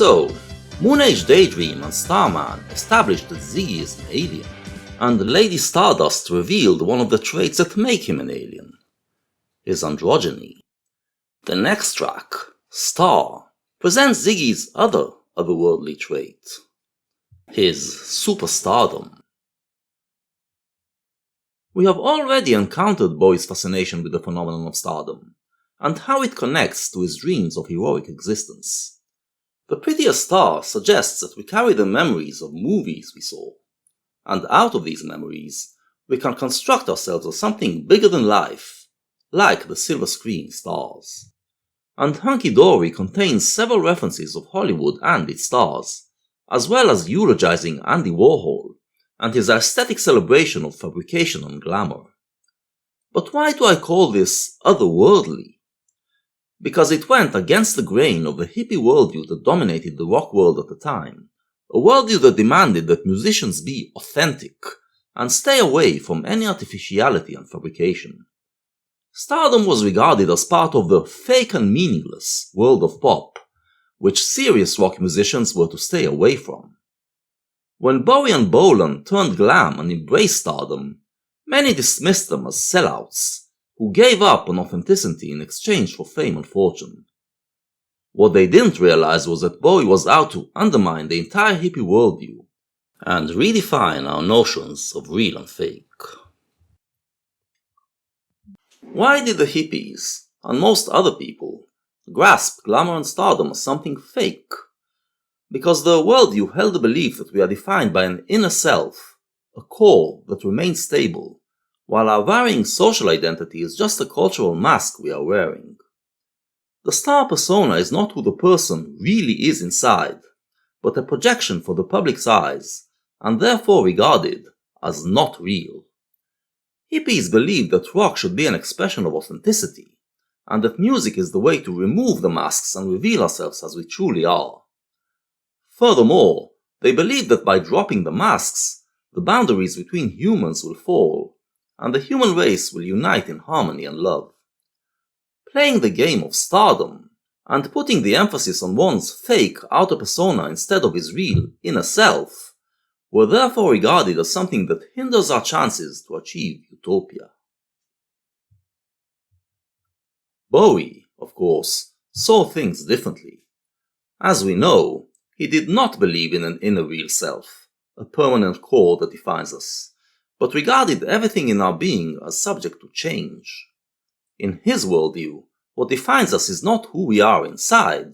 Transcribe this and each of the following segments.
So, Moon Age Daydream and Starman established that Ziggy is an alien, and Lady Stardust revealed one of the traits that make him an alien: his androgyny. The next track, Star, presents Ziggy's other otherworldly trait: his superstardom. We have already encountered Bowie's fascination with the phenomenon of stardom, and how it connects to his dreams of heroic existence. The Prettier Star suggests that we carry the memories of movies we saw, and out of these memories, we can construct ourselves as something bigger than life, like the silver screen stars. And Hunky Dory contains several references of Hollywood and its stars, as well as eulogizing Andy Warhol and his aesthetic celebration of fabrication and glamour. But why do I call this otherworldly? Because it went against the grain of the hippie worldview that dominated the rock world at the time, a worldview that demanded that musicians be authentic and stay away from any artificiality and fabrication. Stardom was regarded as part of the fake and meaningless world of pop, which serious rock musicians were to stay away from. When Bowie and Bolan turned glam and embraced stardom, many dismissed them as sellouts, who gave up on authenticity in exchange for fame and fortune. What they didn't realize was that Bowie was out to undermine the entire hippie worldview and redefine our notions of real and fake. Why did the hippies, and most other people, grasp glamour and stardom as something fake? Because their worldview held the belief that we are defined by an inner self, a core that remains stable, while our varying social identity is just a cultural mask we are wearing. The star persona is not who the person really is inside, but a projection for the public's eyes, and therefore regarded as not real. Hippies believed that rock should be an expression of authenticity, and that music is the way to remove the masks and reveal ourselves as we truly are. Furthermore, they believed that by dropping the masks, the boundaries between humans will fall, and the human race will unite in harmony and love. Playing the game of stardom, and putting the emphasis on one's fake outer persona instead of his real inner self, were therefore regarded as something that hinders our chances to achieve utopia. Bowie, of course, saw things differently. As we know, he did not believe in an inner real self, a permanent core that defines us, but regarded everything in our being as subject to change. In his worldview, what defines us is not who we are inside,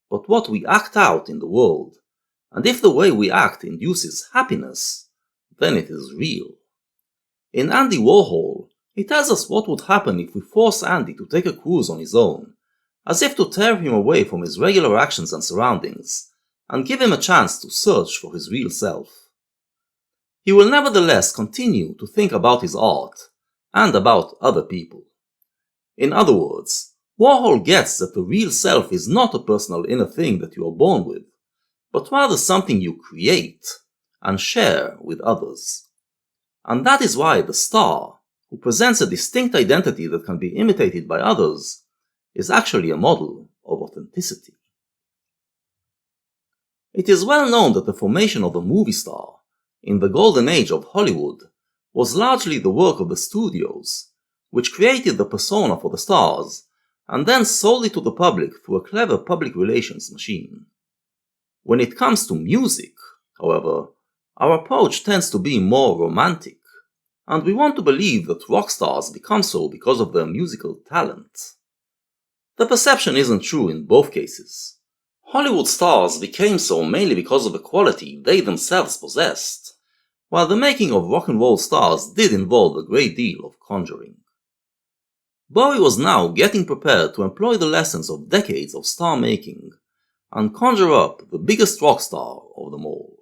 but what we act out in the world, and if the way we act induces happiness, then it is real. In Andy Warhol, he tells us what would happen if we force Andy to take a cruise on his own, as if to tear him away from his regular actions and surroundings, and give him a chance to search for his real self. He will nevertheless continue to think about his art, and about other people. In other words, Warhol gets that the real self is not a personal inner thing that you are born with, but rather something you create and share with others. And that is why the star, who presents a distinct identity that can be imitated by others, is actually a model of authenticity. It is well known that the formation of a movie star, in the golden age of Hollywood, was largely the work of the studios, which created the persona for the stars, and then sold it to the public through a clever public relations machine. When it comes to music, however, our approach tends to be more romantic, and we want to believe that rock stars become so because of their musical talent. The perception isn't true in both cases. Hollywood stars became so mainly because of the quality they themselves possessed, while the making of rock and roll stars did involve a great deal of conjuring. Bowie was now getting prepared to employ the lessons of decades of star making and conjure up the biggest rock star of them all.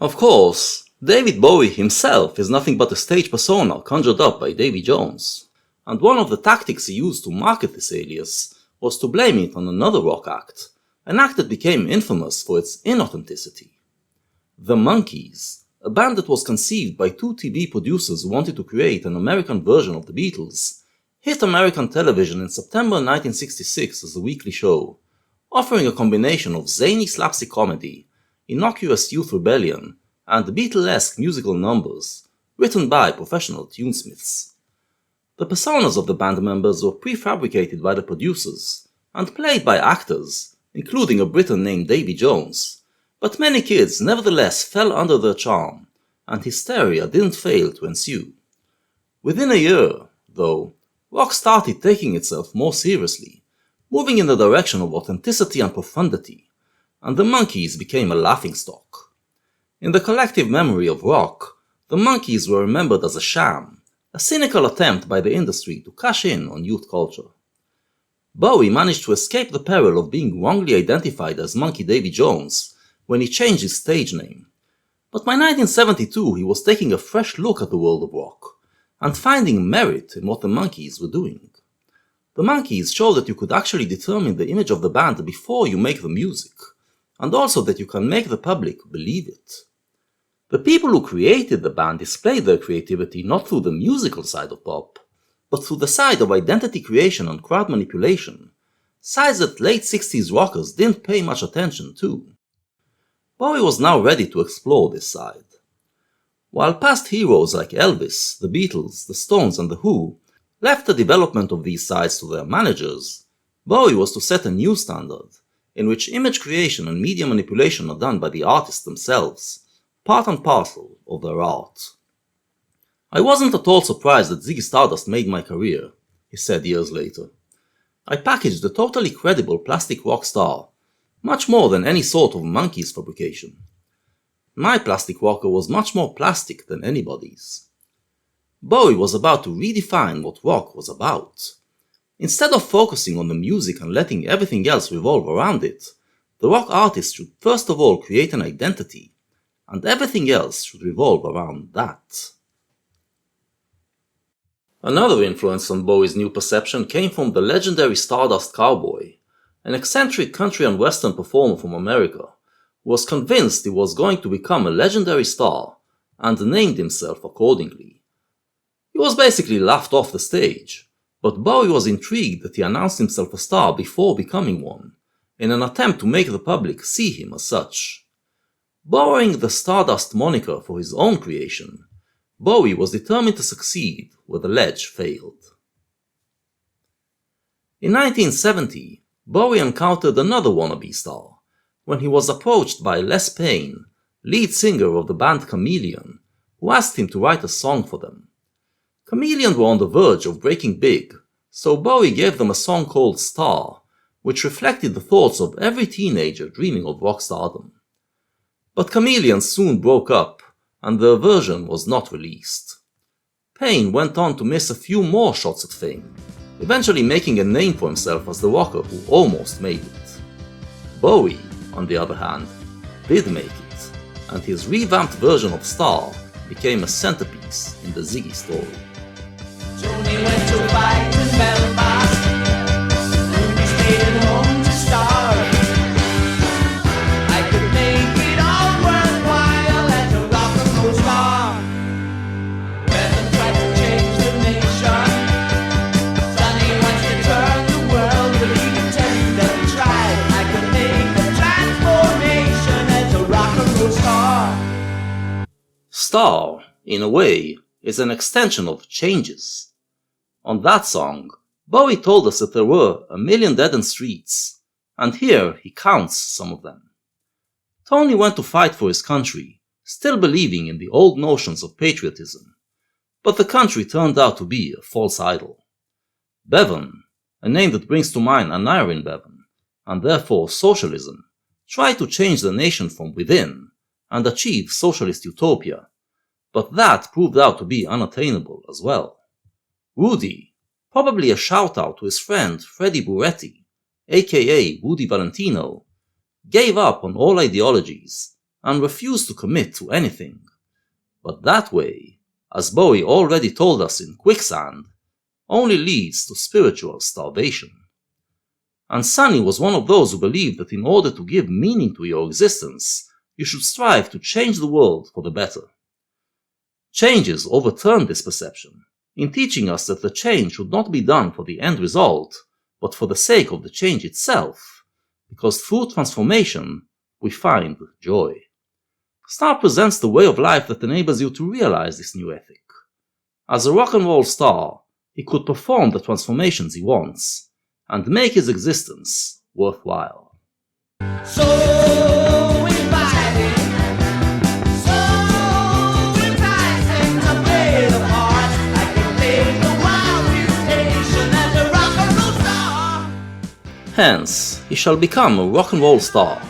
Of course, David Bowie himself is nothing but a stage persona conjured up by Davy Jones, and one of the tactics he used to market this alias was to blame it on another rock act, an act that became infamous for its inauthenticity. The Monkees, a band that was conceived by two TV producers who wanted to create an American version of the Beatles, hit American television in September 1966 as a weekly show, offering a combination of zany slapstick comedy, innocuous youth rebellion, and Beatlesque musical numbers written by professional tunesmiths. The personas of the band members were prefabricated by the producers and played by actors, including a Briton named Davy Jones, but many kids nevertheless fell under their charm, and hysteria didn't fail to ensue. Within a year, though, rock started taking itself more seriously, moving in the direction of authenticity and profundity, and the Monkees became a laughingstock. In the collective memory of rock, the Monkees were remembered as a sham, a cynical attempt by the industry to cash in on youth culture. Bowie managed to escape the peril of being wrongly identified as Monkey Davy Jones when he changed his stage name, but by 1972 he was taking a fresh look at the world of rock, and finding merit in what the Monkees were doing. The Monkees showed that you could actually determine the image of the band before you make the music, and also that you can make the public believe it. The people who created the band displayed their creativity not through the musical side of pop, but through the side of identity creation and crowd manipulation, sides that late 60s rockers didn't pay much attention to. Bowie was now ready to explore this side. While past heroes like Elvis, the Beatles, the Stones, and the Who left the development of these sides to their managers, Bowie was to set a new standard, in which image creation and media manipulation are done by the artists themselves, part and parcel of their art. "I wasn't at all surprised that Ziggy Stardust made my career," he said years later. "I packaged a totally credible plastic rock star, much more than any sort of Monkees fabrication. My plastic rocker was much more plastic than anybody's." Bowie was about to redefine what rock was about. Instead of focusing on the music and letting everything else revolve around it, the rock artist should first of all create an identity, and everything else should revolve around that. Another influence on Bowie's new perception came from the legendary Stardust Cowboy, an eccentric country and western performer from America, who was convinced he was going to become a legendary star and named himself accordingly. He was basically laughed off the stage, but Bowie was intrigued that he announced himself a star before becoming one, in an attempt to make the public see him as such. Borrowing the Stardust moniker for his own creation, Bowie was determined to succeed where the ledge failed. In 1970, Bowie encountered another wannabe star, when he was approached by Les Payne, lead singer of the band Chameleon, who asked him to write a song for them. Chameleon were on the verge of breaking big, so Bowie gave them a song called Star, which reflected the thoughts of every teenager dreaming of rock stardom. But Chameleon soon broke up, and their version was not released. Payne went on to miss a few more shots at fame, eventually making a name for himself as the rocker who almost made it. Bowie, on the other hand, did make it, and his revamped version of Star became a centerpiece in the Ziggy story. Johnny went to fight in Belfast, Ruby stayed at home to starve. I could make it all worthwhile as a rock and roll star. Bevan tried to change the nation, Sonny wants to turn the world, but he pretended that he tried. I could make a transformation as a rock and roll star. Star, in a way, is an extension of Changes. On that song, Bowie told us that there were 1,000,000 dead-end streets, and here he counts some of them. Tony went to fight for his country, still believing in the old notions of patriotism, but the country turned out to be a false idol. Bevan, a name that brings to mind Aneurin Bevan, and therefore socialism, tried to change the nation from within and achieve socialist utopia, but that proved out to be unattainable as well. Rudy, probably a shout-out to his friend Freddie Buretti, aka Woody Valentino, gave up on all ideologies and refused to commit to anything. But that way, as Bowie already told us in Quicksand, only leads to spiritual starvation. And Sonny was one of those who believed that in order to give meaning to your existence, you should strive to change the world for the better. Changes overturned this perception, in teaching us that the change should not be done for the end result, but for the sake of the change itself, because through transformation we find joy. Star presents the way of life that enables you to realize this new ethic. As a rock and roll star, he could perform the transformations he wants, and make his existence worthwhile. So inviting, so enticing to play the part. I can play the wild mutation as a rock and roll star. Hence, he shall become a rock and roll star,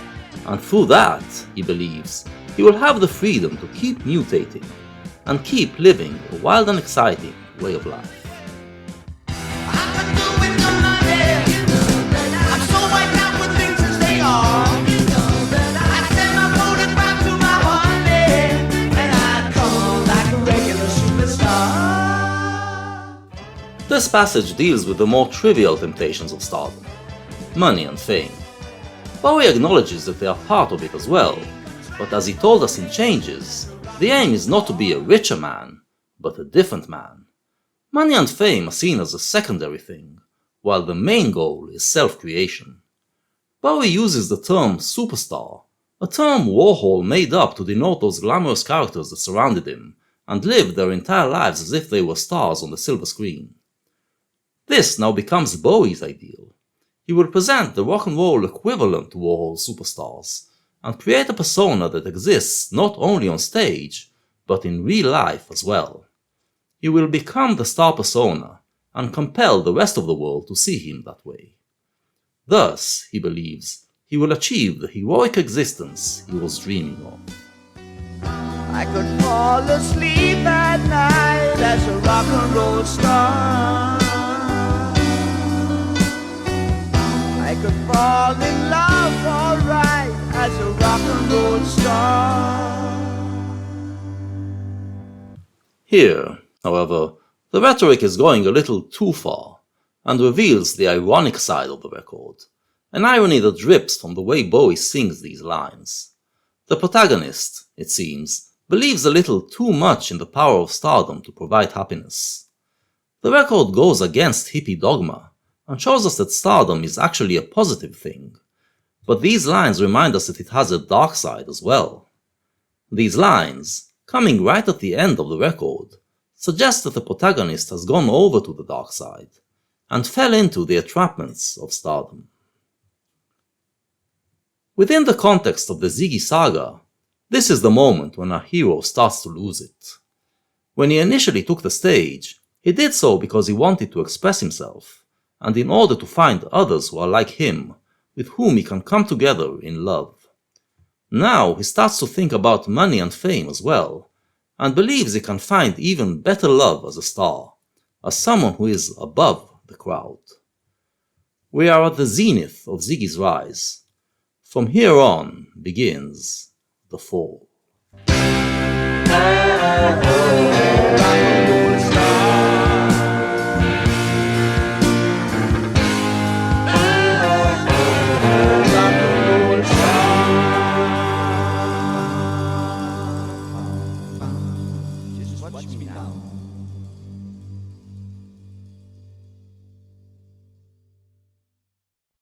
and through that, he believes, he will have the freedom to keep mutating and keep living a wild and exciting way of life. I could do it on my head. I'm so wiped out with things as they are. I send my photograph to my honey, and I'd come on like a regular superstar. This passage deals with the more trivial temptations of stardom, money and fame. Bowie acknowledges that they are part of it as well, but as he told us in Changes, the aim is not to be a richer man, but a different man. Money and fame are seen as a secondary thing, while the main goal is self-creation. Bowie uses the term superstar, a term Warhol made up to denote those glamorous characters that surrounded him and lived their entire lives as if they were stars on the silver screen. This now becomes Bowie's ideal. He will present the rock and roll equivalent to Warhol's superstars, and create a persona that exists not only on stage, but in real life as well. He will become the star persona, and compel the rest of the world to see him that way. Thus, he believes, he will achieve the heroic existence he was dreaming of. I could fall asleep at night as a rock and roll star. I could fall in love alright as a rock and roll star. Here, however, the rhetoric is going a little too far, and reveals the ironic side of the record, an irony that drips from the way Bowie sings these lines. The protagonist, it seems, believes a little too much in the power of stardom to provide happiness. The record goes against hippie dogma, and shows us that stardom is actually a positive thing, but these lines remind us that it has a dark side as well. These lines, coming right at the end of the record, suggest that the protagonist has gone over to the dark side, and fell into the entrapments of stardom. Within the context of the Ziggy saga, this is the moment when our hero starts to lose it. When he initially took the stage, he did so because he wanted to express himself, and in order to find others who are like him, with whom he can come together in love. Now he starts to think about money and fame as well, and believes he can find even better love as a star, as someone who is above the crowd. We are at the zenith of Ziggy's rise. From here on begins the fall. Rock and roll